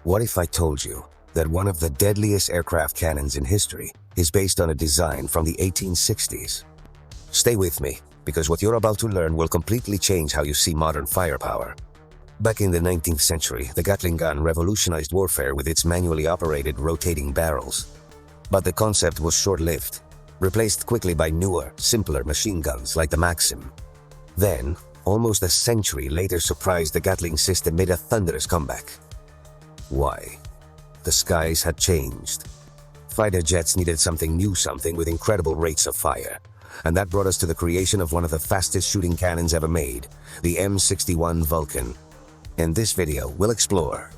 What if I told you that one of the deadliest aircraft cannons in history is based on a design from the 1860s? Stay with me, because what you're about to learn will completely change how you see modern firepower. Back in the 19th century, the Gatling gun revolutionized warfare with its manually operated rotating barrels. But the concept was short-lived, replaced quickly by newer, simpler machine guns like the Maxim. Then, almost a century later, surprised the Gatling system made a thunderous comeback. Why? The skies had changed. Fighter jets needed something new, something with incredible rates of fire. And that brought us to the creation of one of the fastest shooting cannons ever made, the M61 Vulcan. In this video, we'll explore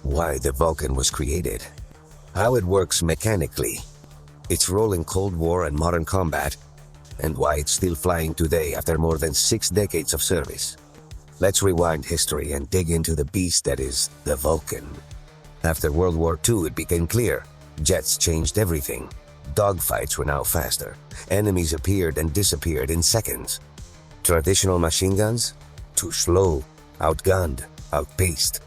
why the Vulcan was created, how it works mechanically, its role in Cold War and modern combat, and why it's still flying today after more than 6 decades of service. Let's rewind history and dig into the beast that is the Vulcan. After World War II, it became clear jets changed everything. Dogfights were now faster. Enemies appeared and disappeared in seconds. Traditional machine guns? Too slow, outgunned, outpaced.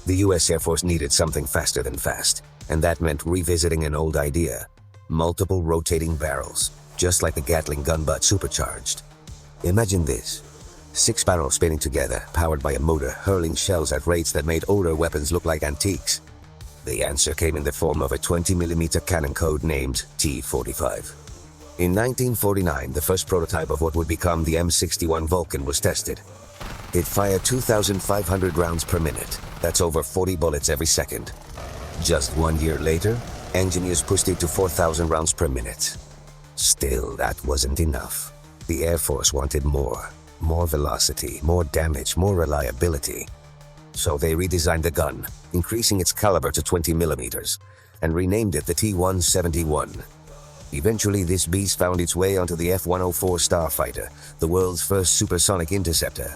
The US Air Force needed something faster than fast, and that meant revisiting an old idea. Multiple rotating barrels, just like the Gatling gun but supercharged. Imagine this. 6 barrels spinning together, powered by a motor hurling shells at rates that made older weapons look like antiques. The answer came in the form of a 20mm cannon code-named T-45. In 1949, the first prototype of what would become the M61 Vulcan was tested. It fired 2,500 rounds per minute. That's over 40 bullets every second. Just 1 year later, engineers pushed it to 4,000 rounds per minute. Still, that wasn't enough. The Air Force wanted more. More velocity, more damage, more reliability. So they redesigned the gun, increasing its caliber to 20mm, and renamed it the T-171. Eventually, this beast found its way onto the F-104 Starfighter, the world's first supersonic interceptor.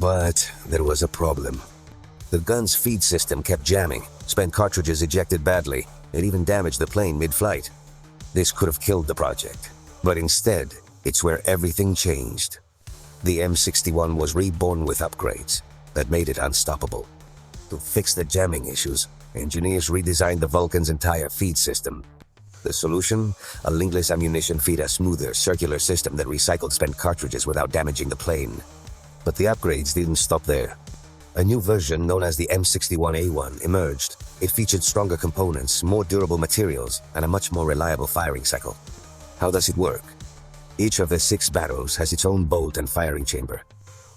But there was a problem. The gun's feed system kept jamming, spent cartridges ejected badly, and even damaged the plane mid-flight. This could have killed the project, but instead, it's where everything changed. The M61 was reborn with upgrades that made it unstoppable. To fix the jamming issues, engineers redesigned the Vulcan's entire feed system. The solution? A linkless ammunition feed, a smoother, circular system that recycled spent cartridges without damaging the plane. But the upgrades didn't stop there. A new version, known as the M61A1, emerged. It featured stronger components, more durable materials, and a much more reliable firing cycle. How does it work? Each of the 6 barrels has its own bolt and firing chamber.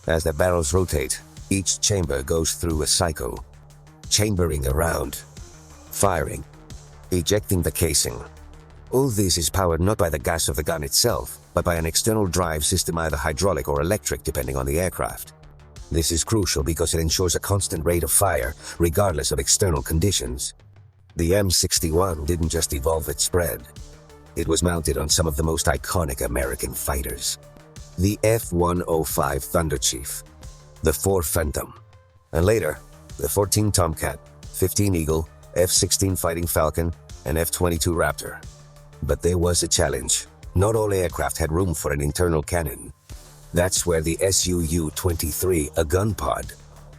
As the barrels rotate, each chamber goes through a cycle, chambering around, firing, ejecting the casing. All this is powered not by the gas of the gun itself, but by an external drive system, either hydraulic or electric depending on the aircraft. This is crucial because it ensures a constant rate of fire, regardless of external conditions. The M61 didn't just evolve, it spread. It was mounted on some of the most iconic American fighters. The F-105 Thunder Chief, the 4 Phantom, and later, the 14 Tomcat, 15 Eagle, F-16 Fighting Falcon, and F-22 Raptor. But there was a challenge. Not all aircraft had room for an internal cannon. That's where the SUU-23, a gun pod,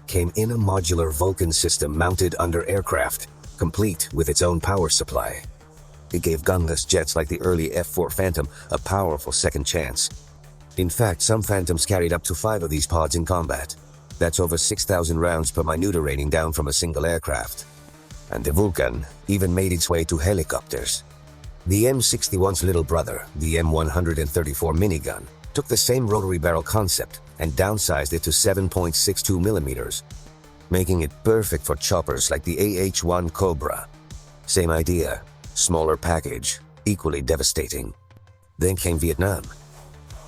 came in, a modular Vulcan system mounted under aircraft, complete with its own power supply. It gave gunless jets like the early F-4 Phantom a powerful second chance. In fact, some Phantoms carried up to 5 of these pods in combat. That's over 6,000 rounds per minuta raining down from a single aircraft. And the Vulcan even made its way to helicopters. The M61's little brother, the M134 minigun, took the same rotary barrel concept and downsized it to 7.62mm, making it perfect for choppers like the AH-1 Cobra. Same idea, smaller package, equally devastating. Then came Vietnam.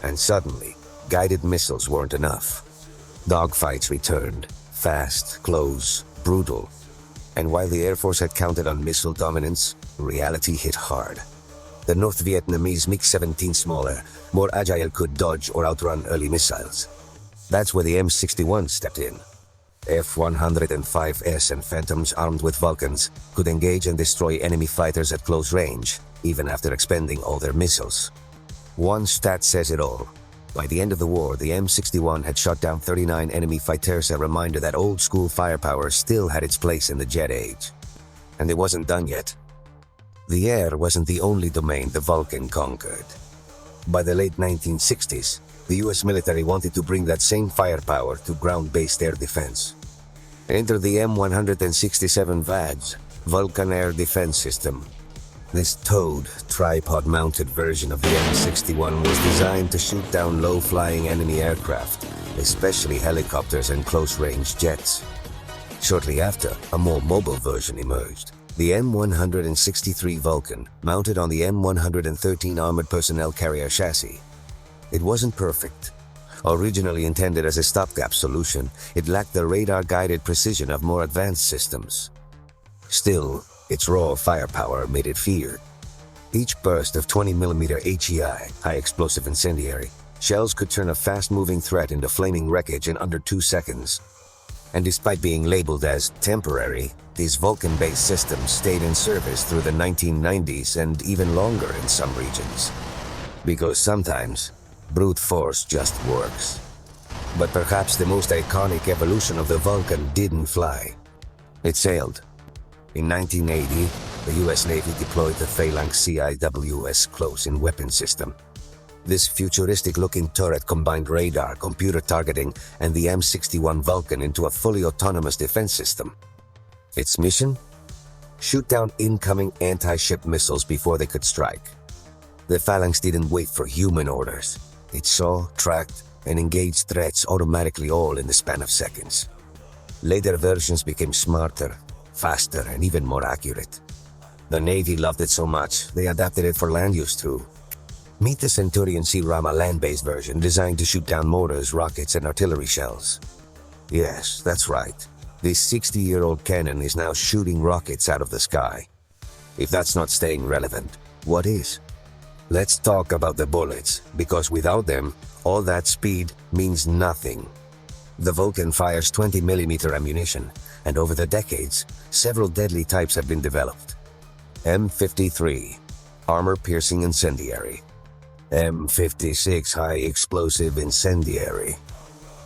And suddenly, guided missiles weren't enough. Dogfights returned, fast, close, brutal. And while the Air Force had counted on missile dominance, reality hit hard. The North Vietnamese MiG-17, smaller, more agile, could dodge or outrun early missiles. That's where the M61 stepped in. F-105S and Phantoms armed with Vulcans could engage and destroy enemy fighters at close range, even after expending all their missiles. One stat says it all. By the end of the war, the M61 had shot down 39 enemy fighters, a reminder that old-school firepower still had its place in the jet age. And it wasn't done yet. The air wasn't the only domain the Vulcan conquered. By the late 1960s, the US military wanted to bring that same firepower to ground-based air defense. Enter the M167 VADS, Vulcan Air Defense System. This towed, tripod-mounted version of the M61 was designed to shoot down low-flying enemy aircraft, especially helicopters and close-range jets. Shortly after, a more mobile version emerged, the M163 Vulcan, mounted on the M113 Armored Personnel Carrier chassis. It wasn't perfect. Originally intended as a stopgap solution, it lacked the radar-guided precision of more advanced systems. Still, its raw firepower made it feared. Each burst of 20mm HEI, high-explosive incendiary, shells could turn a fast-moving threat into flaming wreckage in under 2 seconds. And despite being labeled as temporary, these Vulcan-based systems stayed in service through the 1990s and even longer in some regions. Because sometimes, brute force just works. But perhaps the most iconic evolution of the Vulcan didn't fly. It sailed. In 1980, the US Navy deployed the Phalanx CIWS close-in weapon system. This futuristic-looking turret combined radar, computer targeting, and the M61 Vulcan into a fully autonomous defense system. Its mission? Shoot down incoming anti-ship missiles before they could strike. The Phalanx didn't wait for human orders. It saw, tracked, and engaged threats automatically, all in the span of seconds. Later versions became smarter, faster, and even more accurate. The Navy loved it so much, they adapted it for land use too. Meet the Centurion C-Rama land-based version designed to shoot down mortars, rockets, and artillery shells. Yes, that's right. This 60-year-old cannon is now shooting rockets out of the sky. If that's not staying relevant, what is? Let's talk about the bullets, because without them, all that speed means nothing. The Vulcan fires 20mm ammunition, and over the decades, several deadly types have been developed. M53, armor-piercing incendiary. M56, high-explosive incendiary.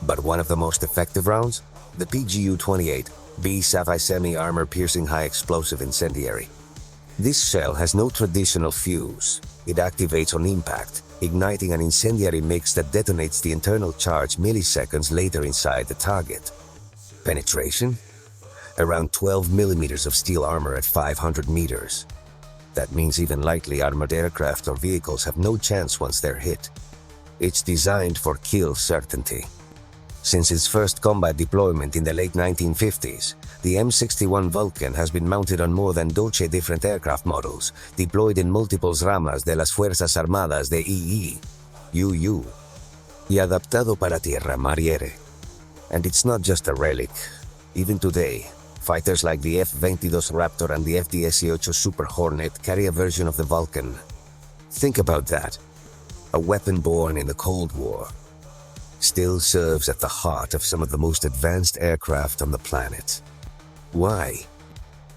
But one of the most effective rounds? The PGU-28, B-SAFI semi-armor-piercing high-explosive incendiary. This shell has no traditional fuse. It activates on impact, igniting an incendiary mix that detonates the internal charge milliseconds later inside the target. Penetration? Around 12mm of steel armor at 500 meters. That means even lightly armored aircraft or vehicles have no chance once they're hit. It's designed for kill certainty. Since its first combat deployment in the late 1950s, the M61 Vulcan has been mounted on more than 12 different aircraft models, deployed in multiple ramas de las Fuerzas Armadas de UU, y adaptado para tierra, mar y aire. And it's not just a relic. Even today, fighters like the F-22 Raptor and the F-18 Super Hornet carry a version of the Vulcan. Think about that. A weapon born in the Cold War. Still serves at the heart of some of the most advanced aircraft on the planet. Why?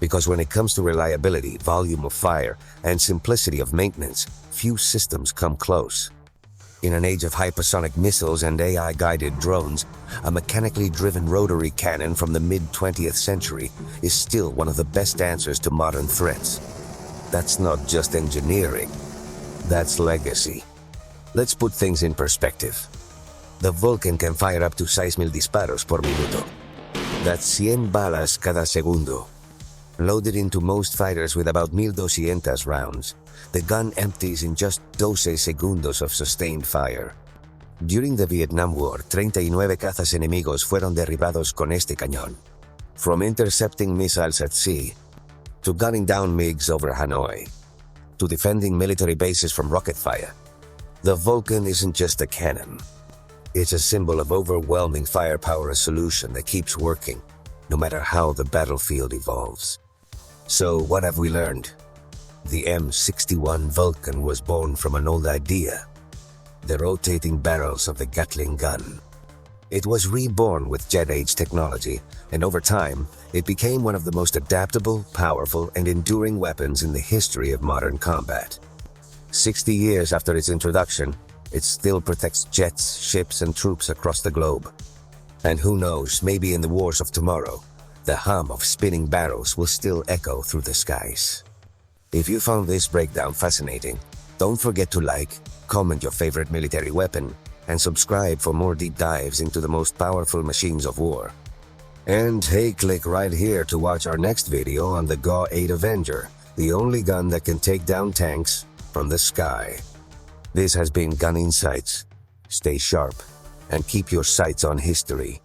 Because when it comes to reliability, volume of fire, and simplicity of maintenance, few systems come close. In an age of hypersonic missiles and AI-guided drones, a mechanically driven rotary cannon from the mid-20th century is still one of the best answers to modern threats. That's not just engineering, that's legacy. Let's put things in perspective. The Vulcan can fire up to 6,000 disparos por minuto. That's 100 balas cada segundo. Loaded into most fighters with about 1,200 rounds, the gun empties in just 12 segundos of sustained fire. During the Vietnam War, 39 cazas enemigos fueron derribados con este cañón. From intercepting missiles at sea, to gunning down MiGs over Hanoi, to defending military bases from rocket fire. The Vulcan isn't just a cannon. It's a symbol of overwhelming firepower, a solution that keeps working, no matter how the battlefield evolves. So what have we learned? The M61 Vulcan was born from an old idea, the rotating barrels of the Gatling gun. It was reborn with jet-age technology, and over time, it became one of the most adaptable, powerful, and enduring weapons in the history of modern combat. 60 years after its introduction, it still protects jets, ships, and troops across the globe. And who knows, maybe in the wars of tomorrow, the hum of spinning barrels will still echo through the skies. If you found this breakdown fascinating, don't forget to like, comment your favorite military weapon, and subscribe for more deep dives into the most powerful machines of war. And hey, click right here to watch our next video on the GA-8 Avenger, the only gun that can take down tanks from the sky. This has been Gun Insights. Stay sharp and keep your sights on history.